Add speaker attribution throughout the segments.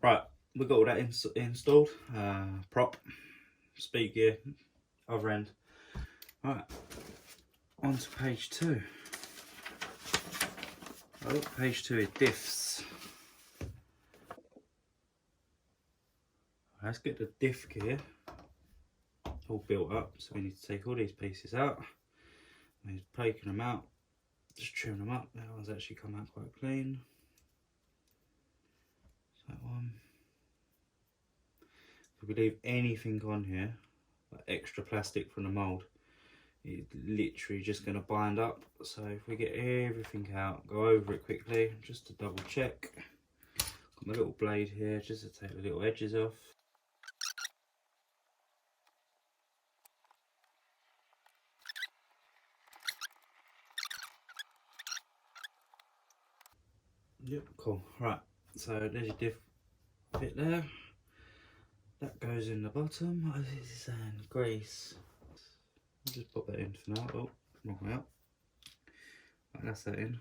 Speaker 1: Right, we've got all that installed. Prop, speed gear, other end. Right, on to page 2. Oh, page 2 is diffs. Let's get the diff gear all built up, so we need to take all these pieces out. We're breaking them out, just trim them up. That one's actually come out quite clean. That one. If we leave anything on here, like extra plastic from the mould, it's literally just going to bind up. So if we get everything out, go over it quickly just to double check. Got my little blade here just to take the little edges off. Yep, cool. Right, so there's your diff bit there. That goes in the bottom. What is this saying? Grease. I'll just pop that in for now. Oh, wrong way up. Right, that's that in.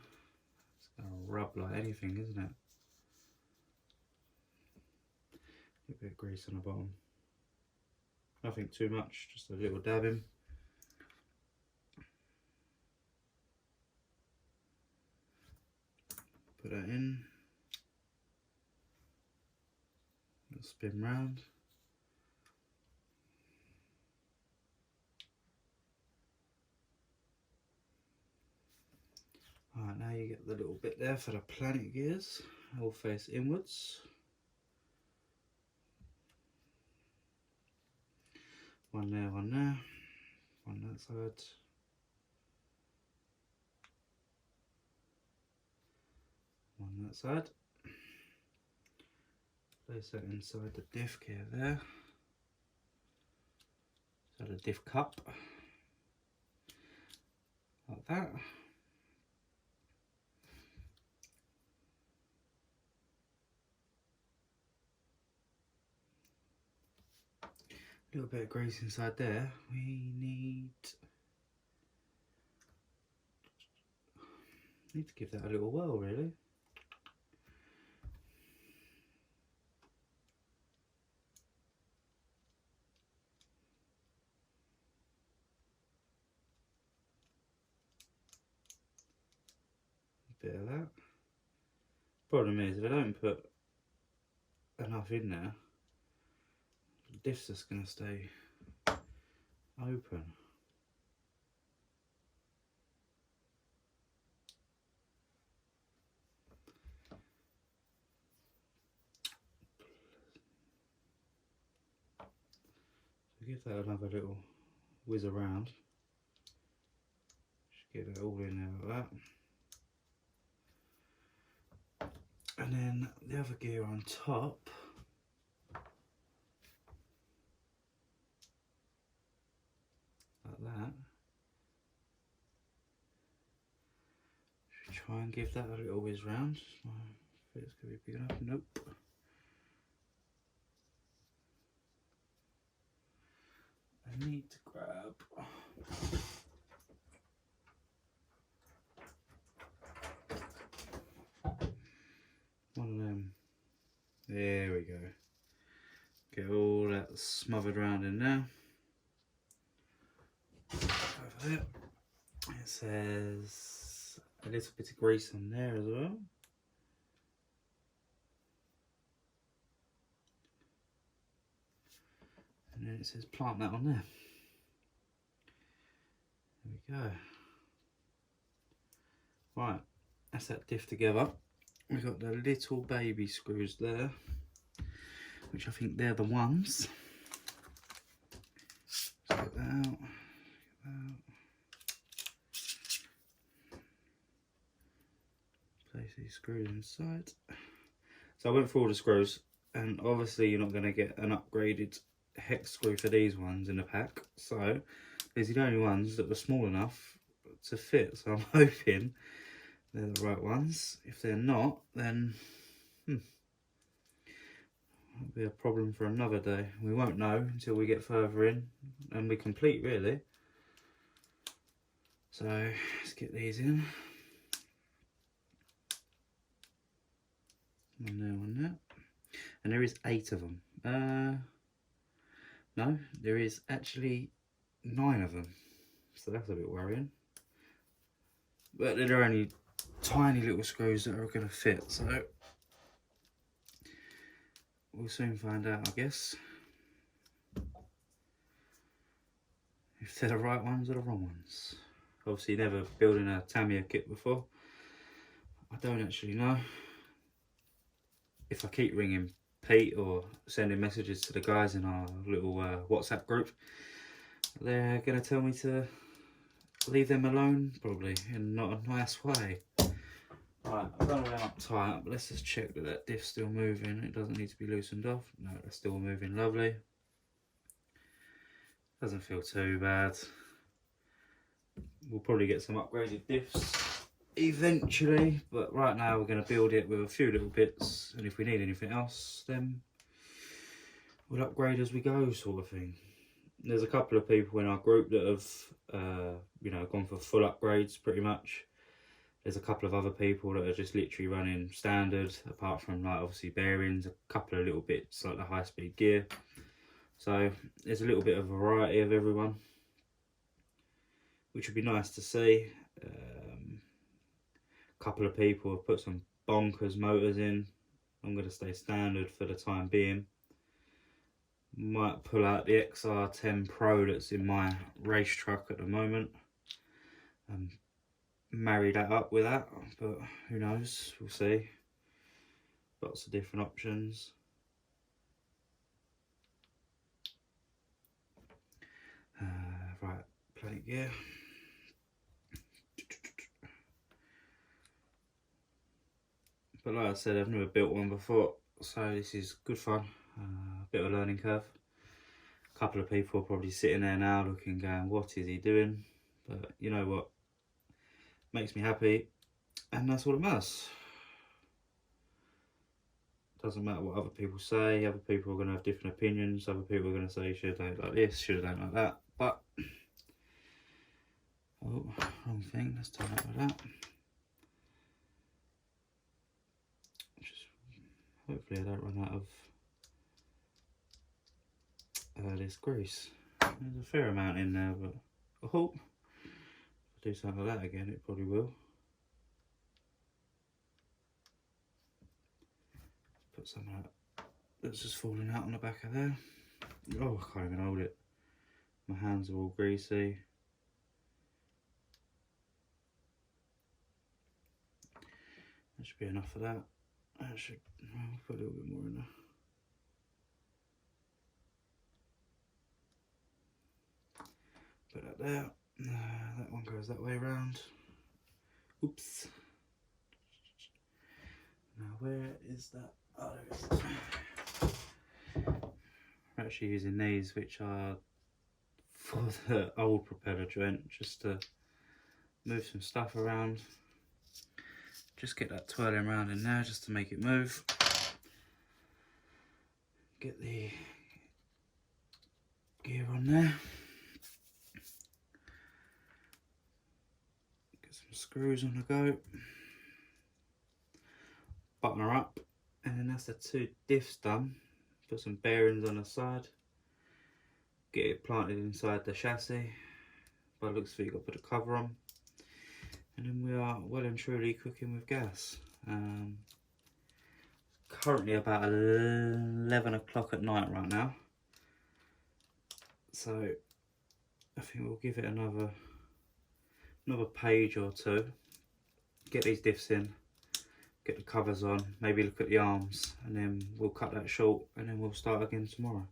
Speaker 1: It's gonna rub like anything, isn't it? A bit of grease on the bottom. Nothing too much, just a little dabbing. Put that in. It'll spin round. Alright, now you get the little bit there for the planet gears. All face inwards. One there, one there. One that side. One that side. Place that inside the diff gear there. So the diff cup. Like that. A little bit of grease inside there. We need to give that a little whirl, really. A bit of that. Problem is, if I don't put enough in there, the diff's just going to stay open. So give that another little whiz around. Just get it all in there like that. And then the other gear on top. Like that. Should try and give that a little whiz round. My fit's gonna be big enough. Nope. I need to grab one of them. There we go. Get all that smothered around in there. Over there. It says a little bit of grease on there as well. And then it says plant that on there. There we go. Right, that's that diff together. We've got the little baby screws there, which I think they're the ones. Let's get that out. Get that out. Place these screws inside. So I went through all the screws, and obviously you're not going to get an upgraded hex screw for these ones in the pack. So these are the only ones that were small enough to fit. So I'm hoping they're the right ones. If they're not, then that'll be a problem for another day. We won't know until we get further in and we complete, really. So let's get these in. One there, one there. and there is 8 of them. No, there is actually 9 of them, so that's a bit worrying. But they're only tiny little screws that are going to fit, so we'll soon find out, I guess, if they're the right ones or the wrong ones. Obviously never building a Tamiya kit before. I don't actually know. If I keep ringing Pete or sending messages to the guys in our little WhatsApp group, they're going to tell me to leave them alone, probably, in not a nice way. Right, I've done all them up tight, but let's just check that that diff's still moving. It doesn't need to be loosened off. No, it's still moving lovely. Doesn't feel too bad. We'll probably get some upgraded diffs eventually, but right now we're going to build it with a few little bits, and if we need anything else, then we'll upgrade as we go, sort of thing. There's a couple of people in our group that have, you know, gone for full upgrades pretty much. There's a couple of other people that are just literally running standard, apart from like obviously bearings, a couple of little bits like the high-speed gear. So there's a little bit of variety of everyone, which would be nice to see. A couple of people have put some bonkers motors in. I'm going to stay standard for the time being. Might pull out the XR10 Pro that's in my race truck at the moment and marry that up with that, but who knows, we'll see. Lots of different options. Right, plate gear. But like I said, I've never built one before, so this is good fun. A bit of a learning curve. A couple of people are probably sitting there now looking, going, what is he doing? But you know what? Makes me happy, and that's all that matters. Doesn't matter what other people say. Other people are going to have different opinions. Other people are going to say you should have done it like this, should have done it like that. But oh, wrong thing. Let's turn it like that. Just hopefully I don't run out of this grease. There's a fair amount in there, but I hope if I do something like that again, it probably will. Put some of that that's just falling out on the back of there. Oh, I can't even hold it. My hands are all greasy. That should be enough of that. That should, I'll put a little bit more in there. Put that there. That one goes that way around. Oops. Now where is that? Oh, there it is. We're actually using these, which are for the old propeller joint, just to move some stuff around. Just get that twirling around in there, just to make it move. Get the gear on there. Get some screws on the go. Button her up, and then that's the 2 diffs done. Put some bearings on the side. Get it planted inside the chassis. By the looks of it, you've got to put a cover on. And then we are well and truly cooking with gas. Currently about 11 o'clock at night right now. So I think we'll give it another page or two. Get these diffs in, get the covers on, maybe look at the arms, and then we'll cut that short, and then we'll start again tomorrow.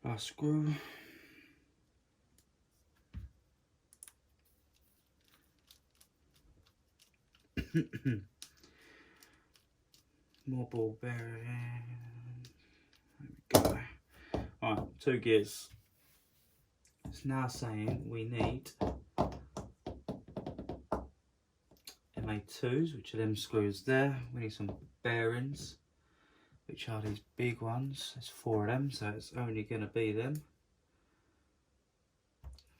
Speaker 1: Last screw. More ball bearing. There we go. Alright, 2 gears. It's now saying we need made 2s, which are them screws there. We need some bearings, which are these big ones. There's 4 of them, so it's only going to be them.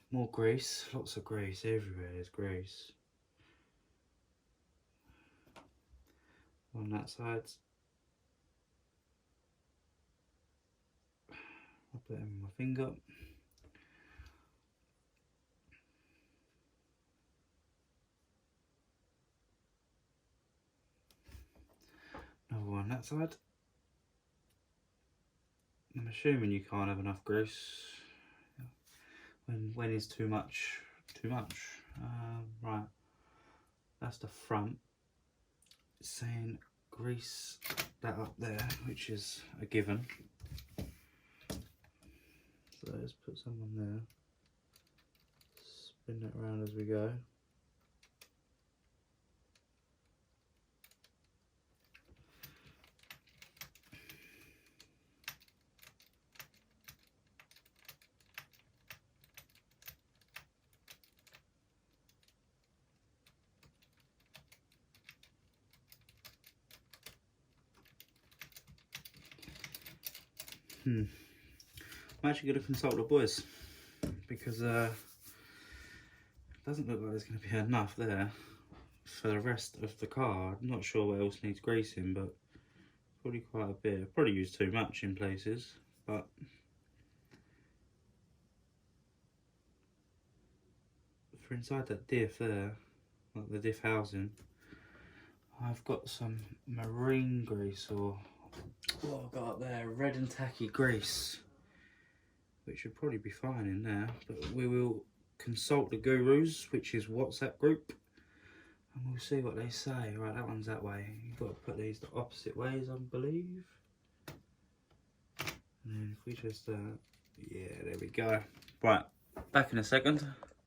Speaker 1: More grease, lots of grease everywhere. There's grease on that side. I'll put it in my finger. Another one on that side. I'm assuming you can't have enough grease. When is too much? Too much. Right. That's the front. It's saying grease that up there, which is a given. So let's put some on there. Spin it around as we go. I'm actually going to consult the boys because it doesn't look like there's going to be enough there for the rest of the car. I'm not sure what else needs greasing, but probably quite a bit. I've probably used too much in places, but for inside that diff there, like the diff housing, I've got some marine grease, or what I've got up there, red and tacky grease, which should probably be fine in there. But we will consult the gurus, which is WhatsApp group, and we'll see what they say. Right, that one's that way. You've got to put these the opposite ways, I believe. And then if we just, yeah, there we go. Right, back in a second.